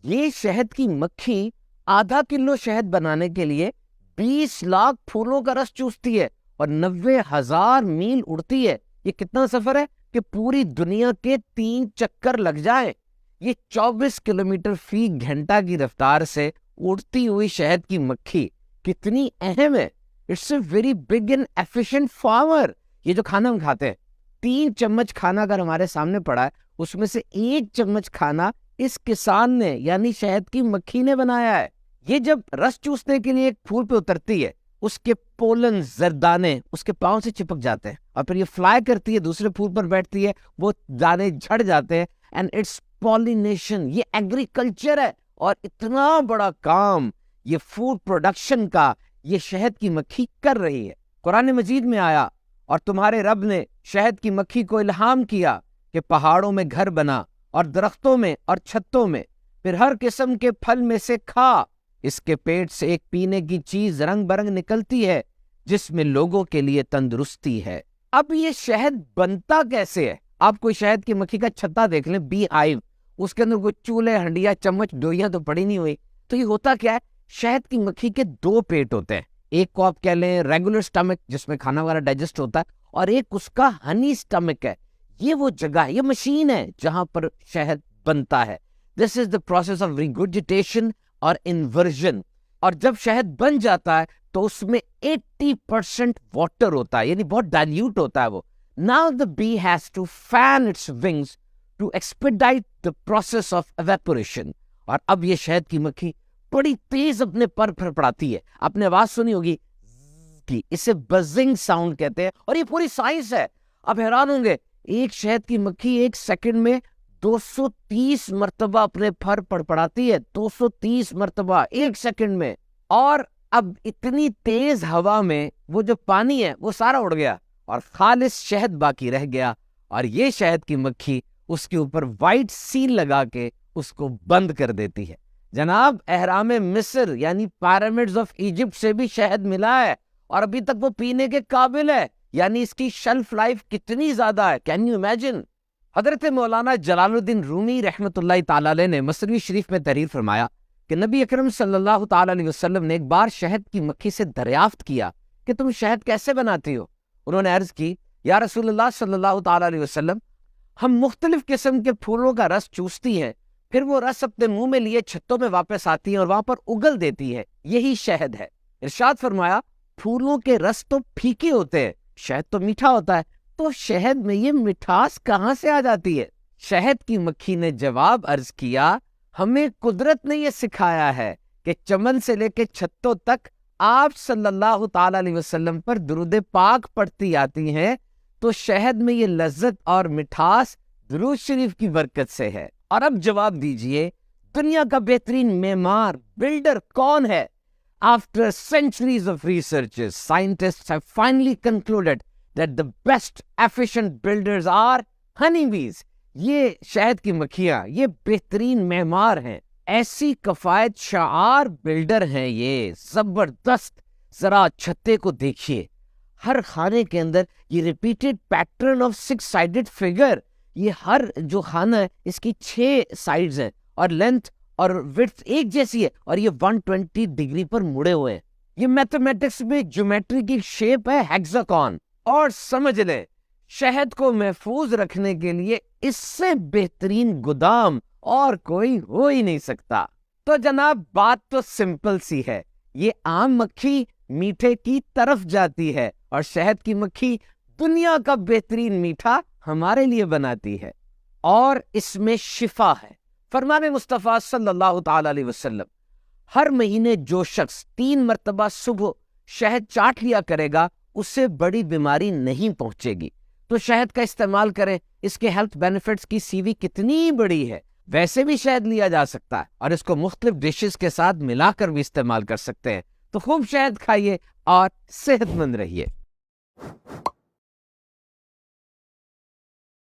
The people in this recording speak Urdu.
یہ شہد کی مکھی آدھا کلو شہد بنانے کے لیے 20 لاکھ پھولوں کا رس چوستی ہے اور 90,000 میل اڑتی ہے۔ یہ کتنا سفر ہے کہ پوری دنیا کے 3 چکر لگ جائیں۔ یہ 24 کلومیٹر فی گھنٹہ کی رفتار سے اڑتی ہوئی شہد کی مکھی کتنی اہم ہے۔ It's a very big and efficient farmer. یہ جو کھانا ہم کھاتے ہیں، 3 چمچ کھانا اگر ہمارے سامنے پڑا ہے، اس میں سے 1 چمچ کھانا اس کسان نے یعنی شہد کی مکھی نے بنایا ہے۔ یہ جب رس چوسنے کے لیے ایک پھول پہ اترتی ہے، اس کے پولن زردانے اس کے پاؤں سے چپک جاتے ہیں اور پھر یہ فلائی کرتی ہے، دوسرے پھول پر بیٹھتی ہے، وہ دانے جھڑ جاتے ہیں، اینڈ اٹس پولینیشن۔ یہ ایگریکلچر ہے اور اتنا بڑا کام یہ فوڈ پروڈکشن کا یہ شہد کی مکھی کر رہی ہے۔ قرآن مجید میں آیا، اور تمہارے رب نے شہد کی مکھی کو الہام کیا کہ پہاڑوں میں گھر بنا اور درختوں میں اور چھتوں میں، پھر ہر قسم کے پھل میں سے کھا۔ اس کے پیٹ سے ایک پینے کی چیز رنگ برنگ نکلتی ہے جس میں لوگوں کے لیے تندرستی ہے۔ اب یہ شہد بنتا کیسے ہے؟ آپ کوئی شہد کی مکھی کا چھتا دیکھ لیں، بی ہائیو، اس کے اندر کوئی چولہے، ہنڈیا، چمچ، ڈوئیاں تو پڑی نہیں ہوئی۔ تو یہ ہوتا کیا ہے؟ شہد کی مکھی کے 2 پیٹ ہوتے ہیں، ایک کو آپ کہہ لیں ریگولر سٹمک جس میں کھانا وغیرہ ڈائجسٹ ہوتا ہے، اور ایک اس کا ہنی سٹمک ہے۔ یہ وہ جگہ ہے، یہ مشین ہے جہاں پر شہد بنتا ہے۔ دس از دا پروسیس آف ریگورجیٹیشن اور انورژن۔ اور جب شہد بن جاتا ہے تو اس میں 80% واٹر ہوتا ہے، یعنی بہت ڈائلیوٹ ہوتا ہے وہ۔ Now the bee has to fan its wings to expedite the process of evaporation۔ اور اب یہ شہد کی مکھی بڑی تیز اپنے پر پھڑپڑاتی ہے۔ آپ نے آواز سنی ہوگی کی، اسے بزنگ ساؤنڈ کہتے ہیں، اور یہ پوری سائنس ہے۔ اب حیران ہوں گے، ایک شہد کی مکھی 1 سیکنڈ میں 230 مرتبہ اپنے پر پڑپڑاتی ہے، 230 مرتبہ 1 سیکنڈ میں۔ اور اب اتنی تیز ہوا میں وہ جو پانی ہے وہ سارا اڑ گیا اور خالص شہد باقی رہ گیا، اور یہ شہد کی مکھی اس کے اوپر وائٹ سیل لگا کے اس کو بند کر دیتی ہے۔ جناب، اہرام مصر یعنی پیرامڈز آف ایجپٹ سے بھی شہد ملا ہے اور ابھی تک وہ پینے کے قابل ہے، یعنی اس کی شیلف لائف کتنی زیادہ ہے، کین یو امیجن؟ حضرت مولانا جلال الدین رومی رحمۃ اللہ تعالی علیہ نے مثنوی شریف میں تحریر فرمایا کہ نبی اکرم صلی اللہ تعالی علیہ وسلم نے ایک بار شہد کی مکھی سے دریافت کیا کہ تم شہد کیسے بناتی ہو؟ انہوں نے عرض کی، یا رسول اللہ صلی اللہ تعالی علیہ وسلم، ہم مختلف قسم کے پھولوں کا رس چوستی ہیں، پھر وہ رس اپنے منہ میں لیے چھتوں میں واپس آتی ہیں اور وہاں پر اگل دیتی ہے، یہی شہد ہے۔ ارشاد فرمایا، پھولوں کے رس تو پھیکے ہوتے ہیں، شہد تو میٹھا ہوتا ہے، تو شہد میں یہ مٹھاس کہاں سے آ جاتی ہے؟ شہد کی مکھی نے جواب عرض کیا، ہمیں قدرت نے یہ سکھایا ہے کہ چمن سے لے کے چھتوں تک آپ صلی اللہ تعالی علیہ وسلم پر درود پاک پڑھتی آتی ہیں، تو شہد میں یہ لذت اور مٹھاس درود شریف کی برکت سے ہے۔ اور اب جواب دیجئے، دنیا کا بہترین معمار، بلڈر کون ہے؟ After centuries of researches, scientists have finally concluded that the best efficient builders are honeybees۔ یہ شہد کی مکھیاں یہ بہترین معمار ہیں، ایسی کفایت شعار بلڈر ہیں، یہ زبردست۔ ذرا چھتے کو دیکھیے، ہر خانے کے اندر یہ repeated pattern of 6 sided figure، یہ ہر جو خانہ ہے اس کی 6 سائڈز ہیں اور لینتھ اور وڈتھ ایک جیسی ہے، اور یہ 120 ڈگری پر مڑے ہوئے ہیں۔ یہ میتھمیٹکس میں جیومیٹری کی شیپ ہے ہیگزاگون۔ اور سمجھ لیں، شہد کو محفوظ رکھنے کے لیے اس سے بہترین گودام اور کوئی ہو ہی نہیں سکتا۔ تو جناب، بات تو سمپل سی ہے، یہ عام مکھی میٹھے کی طرف جاتی ہے اور شہد کی مکھی دنیا کا بہترین میٹھا ہمارے لیے بناتی ہے، اور اس میں شفا ہے۔ فرمان مصطفیٰ صلی اللہ تعالی علیہ وسلم، ہر مہینے جو شخص 3 مرتبہ صبح شہد چاٹ لیا کرے گا اسے بڑی بیماری نہیں پہنچے گی۔ تو شہد کا استعمال کریں، اس کے ہیلتھ بینیفٹس کی سی وی کتنی بڑی ہے۔ ویسے بھی شہد لیا جا سکتا ہے اور اس کو مختلف ڈشز کے ساتھ ملا کر بھی استعمال کر سکتے ہیں۔ تو خوب شہد کھائیے اور صحت مند رہیے۔